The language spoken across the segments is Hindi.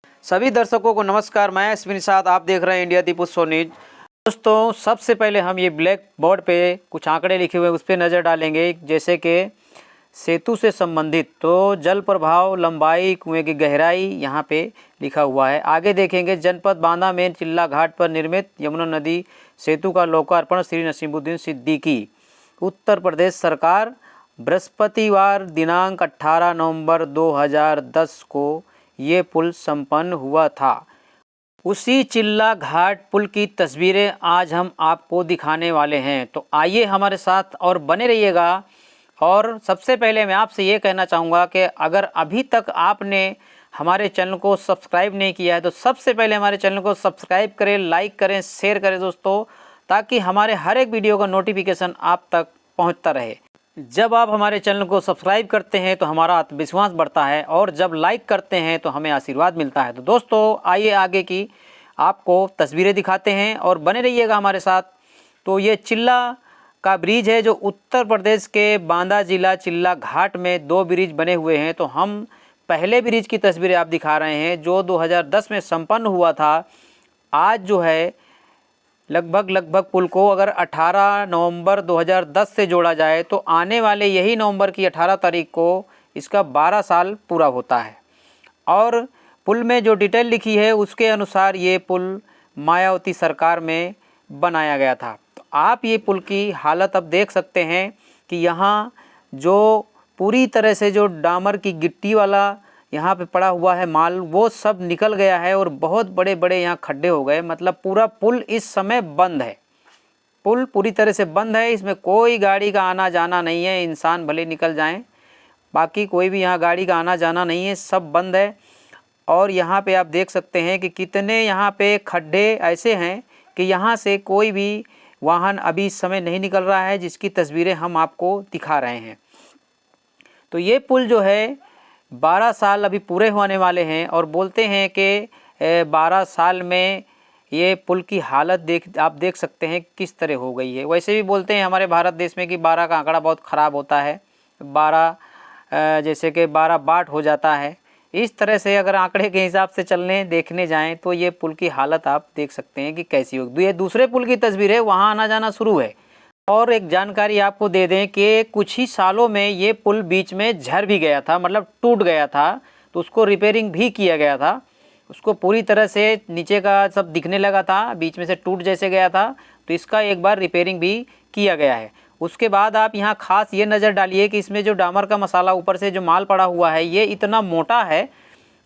सभी दर्शकों को नमस्कार। मैं अश्विनी साथ आप देख रहे हैं इंडिया दीप उत्सव न्यूज। दोस्तों, सबसे पहले हम ये ब्लैक बोर्ड पे कुछ आंकड़े लिखे हुए उस पर नज़र डालेंगे, जैसे कि सेतु से संबंधित। तो जल प्रभाव, लंबाई, कुएं की गहराई यहाँ पे लिखा हुआ है। आगे देखेंगे जनपद बांदा में चिल्ला घाट पर निर्मित यमुना नदी सेतु का लोकार्पण श्री नसीमुद्दीन सिद्दीकी। उत्तर प्रदेश सरकार बृहस्पतिवार दिनांक 18 नवंबर 2010 को ये पुल संपन्न हुआ था। उसी चिल्ला घाट पुल की तस्वीरें आज हम आपको दिखाने वाले हैं, तो आइए हमारे साथ और बने रहिएगा। और सबसे पहले मैं आपसे ये कहना चाहूँगा कि अगर अभी तक आपने हमारे चैनल को सब्सक्राइब नहीं किया है तो सबसे पहले हमारे चैनल को सब्सक्राइब करें, लाइक करें, शेयर करें दोस्तों, ताकि हमारे हर एक वीडियो का नोटिफिकेशन आप तक पहुंचता रहे। जब आप हमारे चैनल को सब्सक्राइब करते हैं तो हमारा आत्मविश्वास बढ़ता है, और जब लाइक करते हैं तो हमें आशीर्वाद मिलता है। तो दोस्तों, आइए आगे की आपको तस्वीरें दिखाते हैं और बने रहिएगा हमारे साथ। तो ये चिल्ला का ब्रिज है जो उत्तर प्रदेश के बांदा जिला चिल्ला घाट में 2 ब्रिज बने हुए हैं। तो हम पहले ब्रिज की तस्वीरें आप दिखा रहे हैं जो 2010 में संपन्न हुआ था। आज जो है लगभग पुल को अगर 18 नवंबर 2010 से जोड़ा जाए तो आने वाले यही नवंबर की 18 तारीख को इसका 12 साल पूरा होता है। और पुल में जो डिटेल लिखी है उसके अनुसार ये पुल मायावती सरकार में बनाया गया था। तो आप ये पुल की हालत अब देख सकते हैं कि यहाँ जो पूरी तरह से जो डामर की गिट्टी वाला यहाँ पे पड़ा हुआ है माल, वो सब निकल गया है और बहुत बड़े बड़े यहाँ खड्डे हो गए। मतलब पूरा पुल इस समय बंद है। पुल पूरी तरह से बंद है, इसमें कोई गाड़ी का आना जाना नहीं है। इंसान भले निकल जाएं, बाकी कोई भी यहाँ गाड़ी का आना जाना नहीं है, सब बंद है। और यहाँ पे आप देख सकते हैं कि कितने यहाँ पे खड्डे ऐसे हैं कि यहाँ से कोई भी वाहन अभी इस समय नहीं निकल रहा है, जिसकी तस्वीरें हम आपको दिखा रहे हैं। तो ये पुल जो है 12 साल अभी पूरे होने वाले हैं, और बोलते हैं कि 12 साल में ये पुल की हालत आप देख सकते हैं किस तरह हो गई है। वैसे भी बोलते हैं हमारे भारत देश में कि 12 का आंकड़ा बहुत ख़राब होता है, 12 जैसे कि 12 बाट हो जाता है। इस तरह से अगर आंकड़े के हिसाब से देखने जाएं तो ये पुल की हालत आप देख सकते हैं कि कैसी होगी। ये दूसरे पुल की तस्वीर है, वहाँ आना जाना शुरू है। और एक जानकारी आपको दे दें कि कुछ ही सालों में ये पुल बीच में झर भी गया था, मतलब टूट गया था। तो उसको रिपेयरिंग भी किया गया था, उसको पूरी तरह से नीचे का सब दिखने लगा था, बीच में से टूट जैसे गया था। तो इसका एक बार रिपेयरिंग भी किया गया है। उसके बाद आप यहाँ खास ये नज़र डालिए कि इसमें जो डामर का मसाला ऊपर से जो माल पड़ा हुआ है ये इतना मोटा है,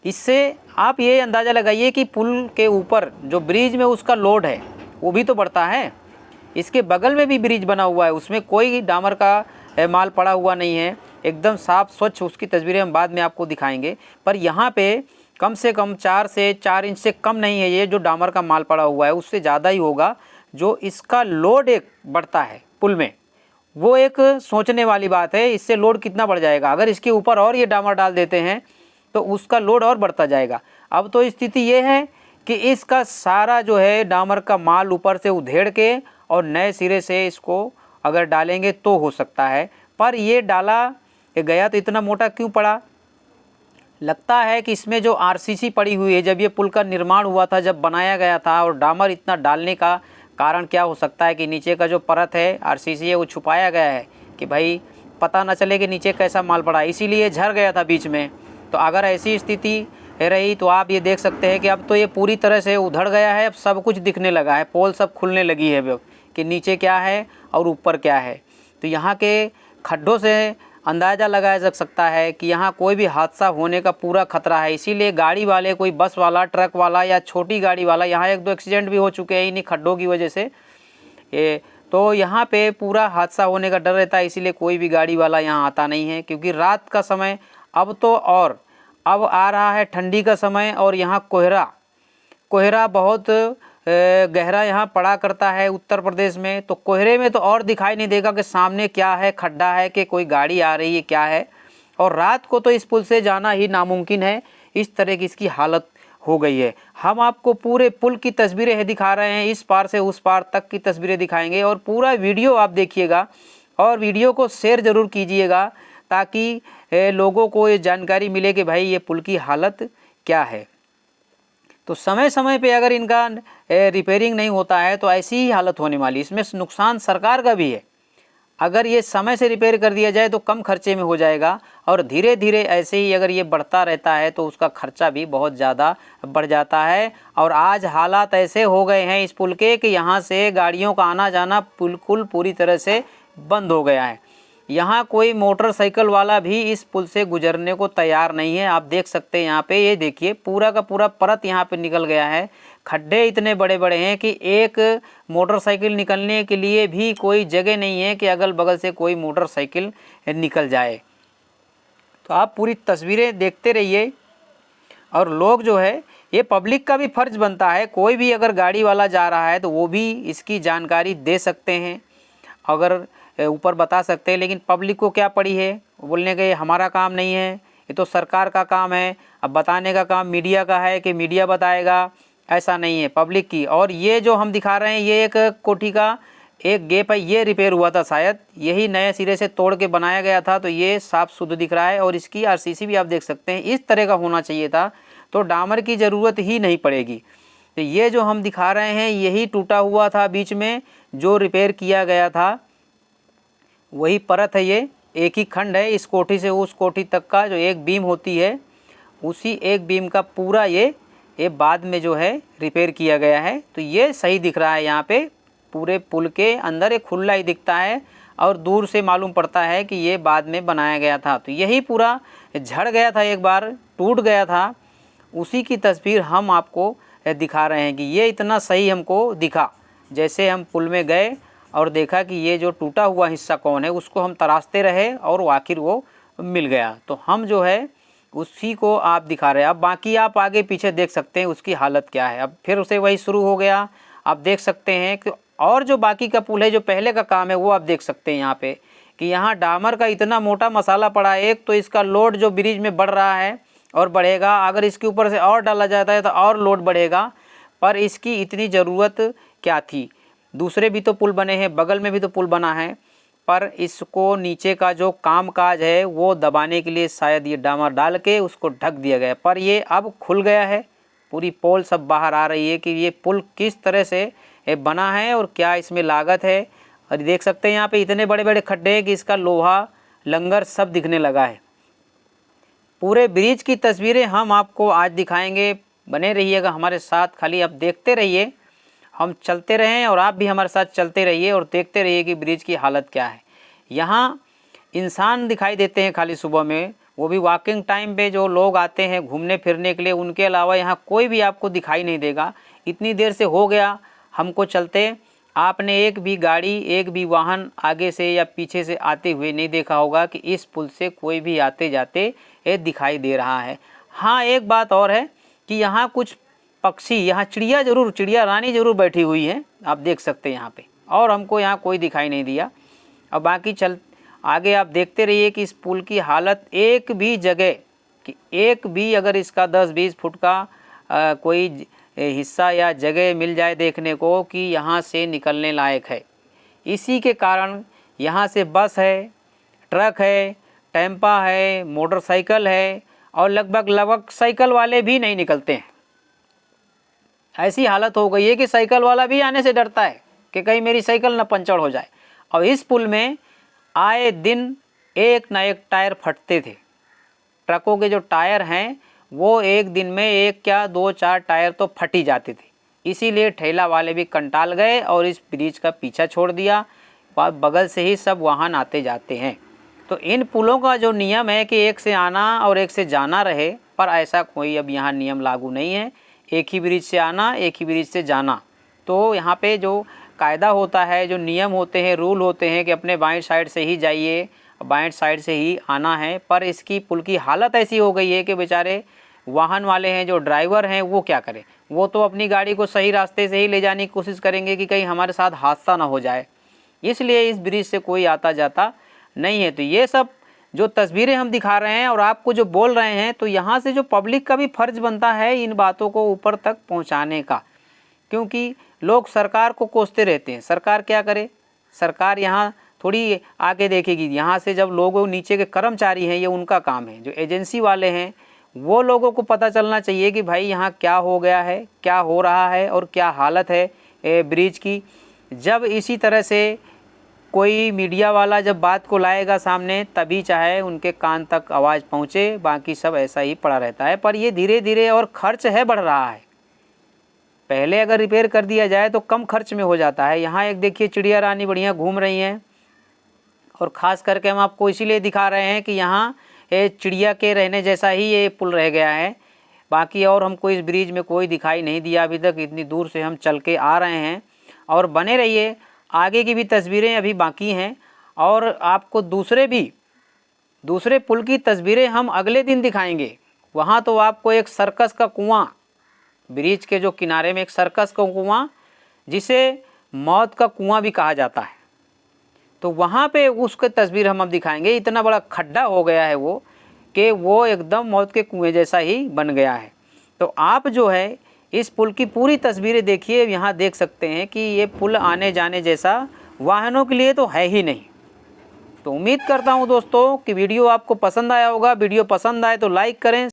इससे आप ये अंदाज़ा लगाइए कि पुल के ऊपर जो ब्रिज में उसका लोड है वो भी तो बढ़ता है। इसके बगल में भी ब्रिज बना हुआ है, उसमें कोई डामर का माल पड़ा हुआ नहीं है, एकदम साफ स्वच्छ। उसकी तस्वीरें हम बाद में आपको दिखाएंगे। पर यहाँ पे कम से कम 4 से 4 इंच से कम नहीं है ये जो डामर का माल पड़ा हुआ है, उससे ज़्यादा ही होगा जो इसका लोड एक बढ़ता है पुल में। वो एक सोचने वाली बात है, इससे लोड कितना बढ़ जाएगा। अगर इसके ऊपर और ये डामर डाल देते हैं तो उसका लोड और बढ़ता जाएगा। अब तो स्थिति ये है कि इसका सारा जो है डामर का माल ऊपर से उधेड़ के और नए सिरे से इसको अगर डालेंगे तो हो सकता है। पर ये डाला गया तो इतना मोटा क्यों पड़ा? लगता है कि इसमें जो आरसीसी पड़ी हुई है, जब ये पुल का निर्माण हुआ था, जब बनाया गया था, और डामर इतना डालने का कारण क्या हो सकता है कि नीचे का जो परत है आरसीसी है वो छुपाया गया है कि भाई पता ना चले कि नीचे कैसा माल पड़ा, इसीलिए झर गया था बीच में। तो अगर ऐसी स्थिति रही तो आप ये देख सकते हैं कि अब तो ये पूरी तरह से उधड़ गया है, अब सब कुछ दिखने लगा है, पोल सब खुलने लगी है अब कि नीचे क्या है और ऊपर क्या है। तो यहाँ के खड्डों से अंदाज़ा लगाया जा सकता है कि यहाँ कोई भी हादसा होने का पूरा खतरा है। इसीलिए गाड़ी वाले, कोई बस वाला, ट्रक वाला या छोटी गाड़ी वाला, यहाँ 1-2 एक्सीडेंट भी हो चुके हैं इन्हीं खड्डों की वजह से। तो यहाँ पे पूरा हादसा होने का डर रहता है, इसीलिए कोई भी गाड़ी वाला यहाँ आता नहीं है। क्योंकि रात का समय अब आ रहा है ठंडी का समय, और यहाँ कोहरा बहुत गहरा यहाँ पड़ा करता है उत्तर प्रदेश में। तो कोहरे में तो और दिखाई नहीं देगा कि सामने क्या है, खड्डा है कि कोई गाड़ी आ रही है, क्या है। और रात को तो इस पुल से जाना ही नामुमकिन है, इस तरह की इसकी हालत हो गई है। हम आपको पूरे पुल की तस्वीरें दिखा रहे हैं, इस पार से उस पार तक की तस्वीरें दिखाएंगे, और पूरा वीडियो आप देखिएगा और वीडियो को शेयर ज़रूर कीजिएगा ताकि लोगों को ये जानकारी मिले कि भाई ये पुल की हालत क्या है। तो समय समय पे अगर इनका रिपेयरिंग नहीं होता है तो ऐसी ही हालत होने वाली। इसमें नुकसान सरकार का भी है। अगर ये समय से रिपेयर कर दिया जाए तो कम खर्चे में हो जाएगा, और धीरे धीरे ऐसे ही अगर ये बढ़ता रहता है तो उसका खर्चा भी बहुत ज़्यादा बढ़ जाता है। और आज हालात ऐसे हो गए हैं इस पुल के कि यहाँ से गाड़ियों का आना जाना बिल्कुल पूरी तरह से बंद हो गया है। यहाँ कोई मोटरसाइकिल वाला भी इस पुल से गुजरने को तैयार नहीं है। आप देख सकते हैं यहाँ पे, ये देखिए पूरा का पूरा परत यहाँ पे निकल गया है। खड्डे इतने बड़े बड़े हैं कि एक मोटरसाइकिल निकलने के लिए भी कोई जगह नहीं है कि अगल बगल से कोई मोटरसाइकिल निकल जाए। तो आप पूरी तस्वीरें देखते रहिए। और लोग जो है, ये पब्लिक का भी फर्ज बनता है, कोई भी अगर गाड़ी वाला जा रहा है तो वो भी इसकी जानकारी दे सकते हैं, अगर ऊपर बता सकते हैं। लेकिन पब्लिक को क्या पड़ी है बोलने के, हमारा काम नहीं है, ये तो सरकार का काम है। अब बताने का काम मीडिया का है कि मीडिया बताएगा, ऐसा नहीं है, पब्लिक की। और ये जो हम दिखा रहे हैं, ये एक कोठी का एक गेप है, ये रिपेयर हुआ था शायद, यही नए सिरे से तोड़ के बनाया गया था, तो ये साफ शुद्ध दिख रहा है। और इसकी आरसीसी भी आप देख सकते हैं, इस तरह का होना चाहिए था, तो डामर की ज़रूरत ही नहीं पड़ेगी। तो ये जो हम दिखा रहे हैं यही टूटा हुआ था बीच में, जो रिपेयर किया गया था वही परत है। ये एक ही खंड है, इस कोठी से उस कोठी तक का जो एक बीम होती है, उसी एक बीम का पूरा ये बाद में जो है रिपेयर किया गया है। तो ये सही दिख रहा है, यहाँ पे पूरे पुल के अंदर एक खुला ही दिखता है और दूर से मालूम पड़ता है कि ये बाद में बनाया गया था। तो यही पूरा झड़ गया था, एक बार टूट गया था, उसी की तस्वीर हम आपको दिखा रहे हैं कि ये इतना सही हमको दिखा। जैसे हम पुल में गए और देखा कि ये जो टूटा हुआ हिस्सा कौन है, उसको हम तराशते रहे और आखिर वो मिल गया। तो हम जो है उसी को आप दिखा रहे हैं। अब बाकी आप आगे पीछे देख सकते हैं उसकी हालत क्या है। अब फिर उसे वही शुरू हो गया, आप देख सकते हैं कि और जो बाकी का पुल है, जो पहले का काम है, वो आप देख सकते हैं यहाँ पे कि यहाँ डामर का इतना मोटा मसाला पड़ा है। एक तो इसका लोड जो ब्रिज में बढ़ रहा है और बढ़ेगा, अगर इसके ऊपर से और डाला जाता है तो और लोड बढ़ेगा, पर इसकी इतनी ज़रूरत क्या थी। दूसरे भी तो पुल बने हैं, बगल में भी तो पुल बना है, पर इसको नीचे का जो काम काज है वो दबाने के लिए शायद ये डामर डाल के उसको ढक दिया गया। पर ये अब खुल गया है, पूरी पोल सब बाहर आ रही है कि ये पुल किस तरह से बना है और क्या इसमें लागत है। और देख सकते हैं यहाँ पे इतने बड़े बड़े खड्डे हैं कि इसका लोहा लंगर सब दिखने लगा है। पूरे ब्रिज की तस्वीरें हम आपको आज दिखाएंगे, बने रहिएगा हमारे साथ, खाली आप देखते रहिए, हम चलते रहें और आप भी हमारे साथ चलते रहिए और देखते रहिए कि ब्रिज की हालत क्या है। यहाँ इंसान दिखाई देते हैं खाली सुबह में, वो भी वॉकिंग टाइम पे जो लोग आते हैं घूमने फिरने के लिए, उनके अलावा यहाँ कोई भी आपको दिखाई नहीं देगा। इतनी देर से हो गया हमको चलते, आपने एक भी गाड़ी, एक भी वाहन आगे से या पीछे से आते हुए नहीं देखा होगा कि इस पुल से कोई भी आते जाते ये दिखाई दे रहा है। हाँ, एक बात और है कि यहाँ कुछ पक्षी, यहाँ चिड़िया रानी ज़रूर बैठी हुई है, आप देख सकते हैं यहाँ पे, और हमको यहाँ कोई दिखाई नहीं दिया। अब बाकी चल आगे आप देखते रहिए कि इस पुल की हालत एक भी जगह कि एक भी अगर इसका 10-20 फुट का कोई हिस्सा या जगह मिल जाए देखने को कि यहाँ से निकलने लायक है। इसी के कारण यहाँ से बस है, ट्रक है, टेम्पा है, मोटरसाइकिल है, और लगभग साइकिल वाले भी नहीं निकलते हैं। ऐसी हालत हो गई है कि साइकिल वाला भी आने से डरता है कि कहीं मेरी साइकिल न पंचर हो जाए। और इस पुल में आए दिन एक ना एक टायर फटते थे। ट्रकों के जो टायर हैं वो एक दिन में एक क्या 2-4 टायर तो फट ही जाते थे। इसीलिए ठेला वाले भी कंटाल गए और इस ब्रिज का पीछा छोड़ दिया, बगल से ही सब वाहन आते जाते हैं। तो इन पुलों का जो नियम है कि एक से आना और एक से जाना रहे, पर ऐसा कोई अब यहाँ नियम लागू नहीं है। एक ही ब्रिज से आना, एक ही ब्रिज से जाना। तो यहाँ पे जो कायदा होता है, जो नियम होते हैं, रूल होते हैं कि अपने बाएं साइड से ही जाइए, बाएं साइड से ही आना है। पर इसकी पुल की हालत ऐसी हो गई है कि बेचारे वाहन वाले हैं, जो ड्राइवर हैं, वो क्या करें, वो तो अपनी गाड़ी को सही रास्ते से ही ले जाने की कोशिश करेंगे कि कहीं हमारे साथ हादसा ना हो जाए, इसलिए इस ब्रिज से कोई आता जाता नहीं है। तो ये सब जो तस्वीरें हम दिखा रहे हैं और आपको जो बोल रहे हैं, तो यहाँ से जो पब्लिक का भी फर्ज बनता है इन बातों को ऊपर तक पहुँचाने का, क्योंकि लोग सरकार को कोसते रहते हैं। सरकार क्या करे, सरकार यहाँ थोड़ी आके देखेगी। यहाँ से जब लोग नीचे के कर्मचारी हैं, ये उनका काम है, जो एजेंसी वाले हैं वो लोगों को पता चलना चाहिए कि भाई यहाँ क्या हो गया है, क्या हो रहा है और क्या हालत है ब्रिज की। जब इसी तरह से कोई मीडिया वाला जब बात को लाएगा सामने, तभी चाहे उनके कान तक आवाज़ पहुँचे, बाकी सब ऐसा ही पड़ा रहता है। पर ये धीरे धीरे और खर्च है बढ़ रहा है। पहले अगर रिपेयर कर दिया जाए तो कम खर्च में हो जाता है। यहाँ एक देखिए चिड़िया रानी बढ़िया घूम रही हैं, और ख़ास करके हम आपको इसीलिए दिखा रहे हैं कि यहाँ ये चिड़िया के रहने जैसा ही ये पुल रह गया है। बाकी और हमको इस ब्रिज में कोई दिखाई नहीं दिया अभी तक। इतनी दूर से हम चल के आ रहे हैं, और बने रहिए, आगे की भी तस्वीरें अभी बाकी हैं, और आपको दूसरे पुल की तस्वीरें हम अगले दिन दिखाएंगे। वहाँ तो आपको एक सर्कस का कुआं, ब्रिज के जो किनारे में एक सर्कस का कुआं, जिसे मौत का कुआं भी कहा जाता है, तो वहाँ पे उसकी तस्वीर हम अब दिखाएंगे। इतना बड़ा खड्डा हो गया है वो, कि वो एकदम मौत के कुएं जैसा ही बन गया है। तो आप जो है इस पुल की पूरी तस्वीरें देखिए। यहाँ देख सकते हैं कि ये पुल आने जाने जैसा वाहनों के लिए तो है ही नहीं। तो उम्मीद करता हूँ दोस्तों कि वीडियो आपको पसंद आया होगा। वीडियो पसंद आए तो लाइक करें।